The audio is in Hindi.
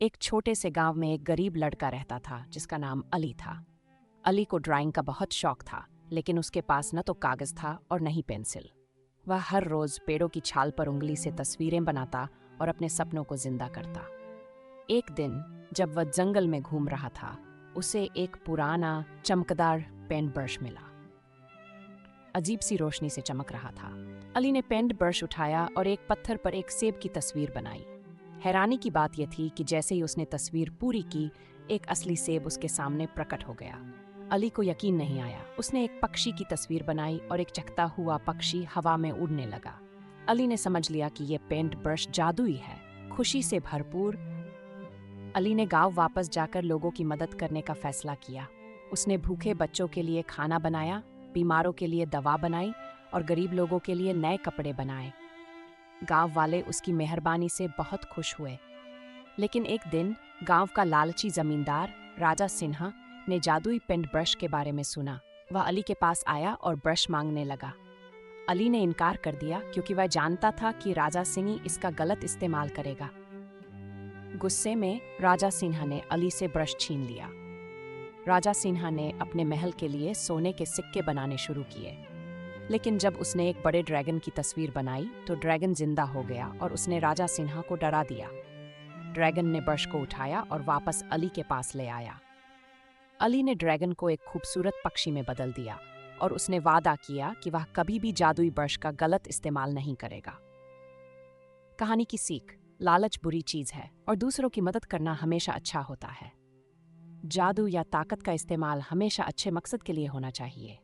एक छोटे से गांव में एक गरीब लड़का रहता था जिसका नाम अली था। अली को ड्राइंग का बहुत शौक था, लेकिन उसके पास न तो कागज था और न ही पेंसिल। वह हर रोज पेड़ों की छाल पर उंगली से तस्वीरें बनाता और अपने सपनों को जिंदा करता। एक दिन जब वह जंगल में घूम रहा था, उसे एक पुराना चमकदार पेंट ब्रश मिला। अजीब सी रोशनी से चमक रहा था। अली ने पेंट ब्रश उठाया और एक पत्थर पर एक सेब की तस्वीर बनाई। हैरानी की बात यह थी कि जैसे ही उसने तस्वीर पूरी की, एक असली सेब उसके सामने प्रकट हो गया। अली को यकीन नहीं आया। उसने एक पक्षी की तस्वीर बनाई और एक चकता हुआ पक्षी हवा में उड़ने लगा। अली ने समझ लिया कि यह पेंट ब्रश जादुई है। खुशी से भरपूर अली ने गांव वापस जाकर लोगों की मदद करने का फैसला किया। उसने भूखे बच्चों के लिए खाना बनाया, बीमारों के लिए दवा बनाई और गरीब लोगों के लिए नए कपड़े बनाए। गांव वाले उसकी मेहरबानी से बहुत खुश हुए। लेकिन एक दिन गांव का लालची जमींदार राजा सिन्हा ने जादुई पेंट ब्रश के बारे में सुना। वह अली के पास आया और ब्रश मांगने लगा। अली ने इनकार कर दिया क्योंकि वह जानता था कि राजा सिंह इसका गलत इस्तेमाल करेगा। गुस्से में राजा सिन्हा ने अली से ब्रश छीन लिया। राजा सिन्हा ने अपने महल के लिए सोने के सिक्के बनाने शुरू किए। लेकिन जब उसने एक बड़े ड्रैगन की तस्वीर बनाई तो ड्रैगन जिंदा हो गया और उसने राजा सिन्हा को डरा दिया। ड्रैगन ने ब्रश को उठाया और वापस अली के पास ले आया। अली ने ड्रैगन को एक खूबसूरत पक्षी में बदल दिया और उसने वादा किया कि वह कभी भी जादुई ब्रश का गलत इस्तेमाल नहीं करेगा। कहानी की सीख: लालच बुरी चीज है और दूसरों की मदद करना हमेशा अच्छा होता है। जादू या ताकत का इस्तेमाल हमेशा अच्छे मकसद के लिए होना चाहिए।